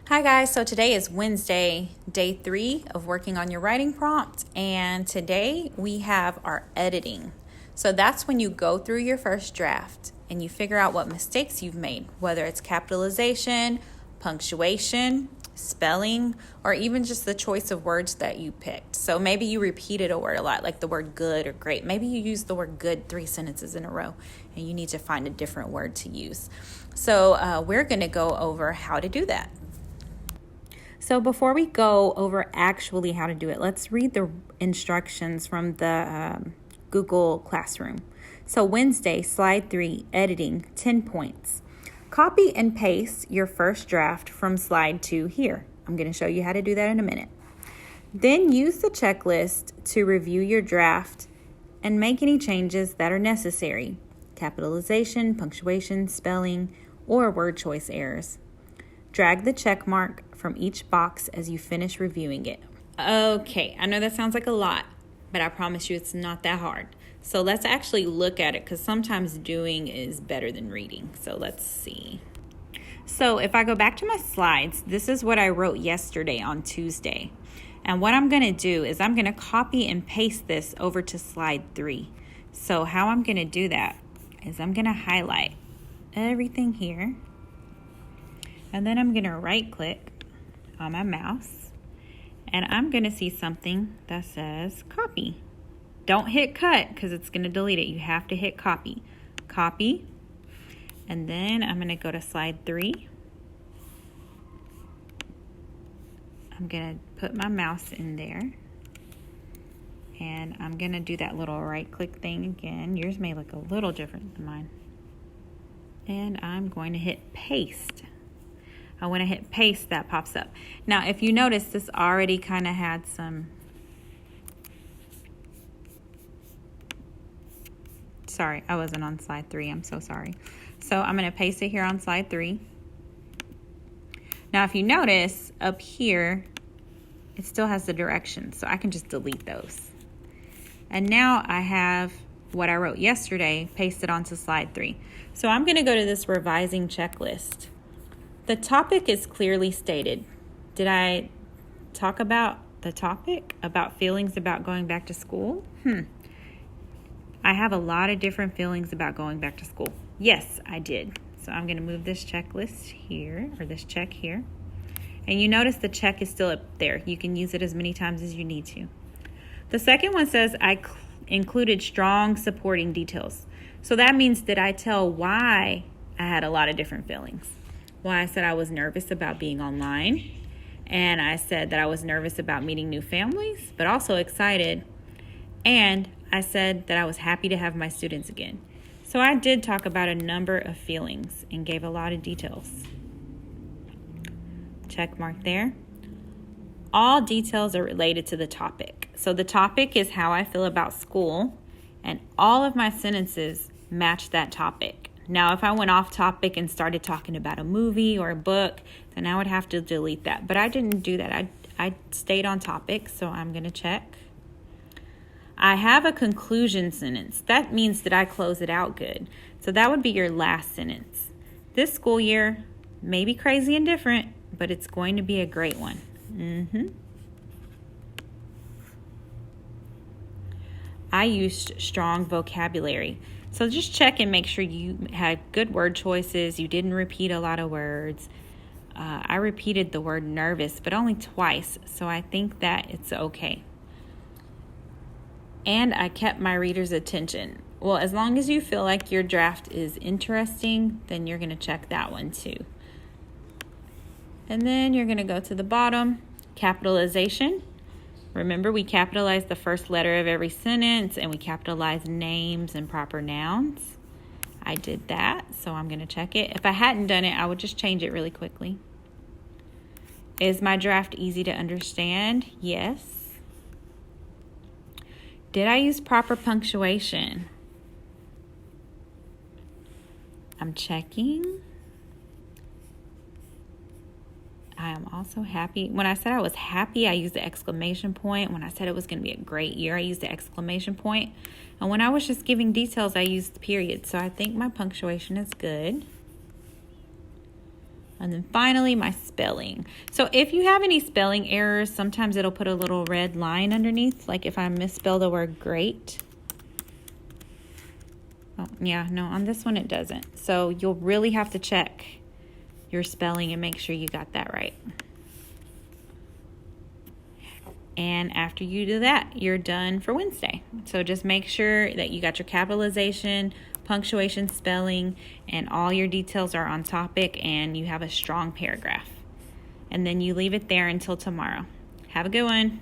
Hi guys, so today is Wednesday, day 3 of working on your writing prompt, and today we have our editing. So that's when you go through your first draft and you figure out what mistakes you've made, whether it's capitalization, punctuation, spelling, or even just the choice of words that you picked. So maybe you repeated a word a lot, like the word good or great. Maybe you used the word good 3 sentences in a row and you need to find a different word to use. So we're going to go over how to do that. So before we go over actually how to do it, let's read the instructions from the Google Classroom. So Wednesday, slide 3, editing, 10 points. Copy and paste your first draft from slide 2 here. I'm going to show you how to do that in a minute. Then use the checklist to review your draft and make any changes that are necessary. Capitalization, punctuation, spelling, or word choice errors. Drag the check mark from each box as you finish reviewing it. Okay, I know that sounds like a lot, but I promise you it's not that hard. So let's actually look at it because sometimes doing is better than reading. So let's see. So if I go back to my slides, this is what I wrote yesterday on Tuesday. And what I'm going to do is I'm going to copy and paste this over to slide 3. So how I'm going to do that is I'm going to highlight everything here. And then I'm going to right click on my mouse and I'm going to see something that says copy. Don't hit cut because it's going to delete it. You have to hit copy. Copy. And then I'm going to go to slide 3. I'm going to put my mouse in there. And I'm going to do that little right click thing again. Yours may look a little different than mine. And I'm going to hit paste. When I hit paste, that pops up. Now, if you notice, this already kind of had some... Sorry, I wasn't on slide 3. I'm so sorry. So I'm going to paste it here on slide 3. Now, if you notice, up here, it still has the directions. So I can just delete those. And now I have what I wrote yesterday pasted onto slide 3. So I'm going to go to this revising checklist. The topic is clearly stated. Did I talk about the topic? About feelings about going back to school? I have a lot of different feelings about going back to school. Yes, I did. So I'm going to move this checklist here, or this check here. And you notice the check is still up there. You can use it as many times as you need to. The second one says I included strong supporting details. So that means that I tell why I had a lot of different feelings. Why I said I was nervous about being online, and I said that I was nervous about meeting new families, but also excited, and I said that I was happy to have my students again. So I did talk about a number of feelings and gave a lot of details. Check mark there. All details are related to the topic. So the topic is how I feel about school, and all of my sentences match that topic. Now, if I went off topic and started talking about a movie or a book, then I would have to delete that. But I didn't do that. I stayed on topic, so I'm going to check. I have a conclusion sentence. That means that I close it out good. So that would be your last sentence. This school year may be crazy and different, but it's going to be a great one. I used strong vocabulary. So just check and make sure you had good word choices. You didn't repeat a lot of words. I repeated the word nervous, but only twice. So I think that it's okay. And I kept my reader's attention. Well, as long as you feel like your draft is interesting, then you're going to check that one too. And then you're going to go to the bottom, capitalization. Remember, we capitalize the first letter of every sentence, and we capitalize names and proper nouns. I did that, so I'm going to check it. If I hadn't done it, I would just change it really quickly. Is my draft easy to understand? Yes. Did I use proper punctuation? I'm checking. I am also happy. When I said I was happy, I used the exclamation point. When I said it was going to be a great year, I used the exclamation point. And when I was just giving details, I used the period. So I think my punctuation is good. And then finally, my spelling. So if you have any spelling errors, sometimes it'll put a little red line underneath, like if I misspell the word great. Oh, yeah, no, on this one it doesn't. So you'll really have to check your spelling and make sure you got that right. And after you do that, you're done for Wednesday. So just make sure that you got your capitalization, punctuation, spelling, and all your details are on topic and you have a strong paragraph. And then you leave it there until tomorrow. Have a good one.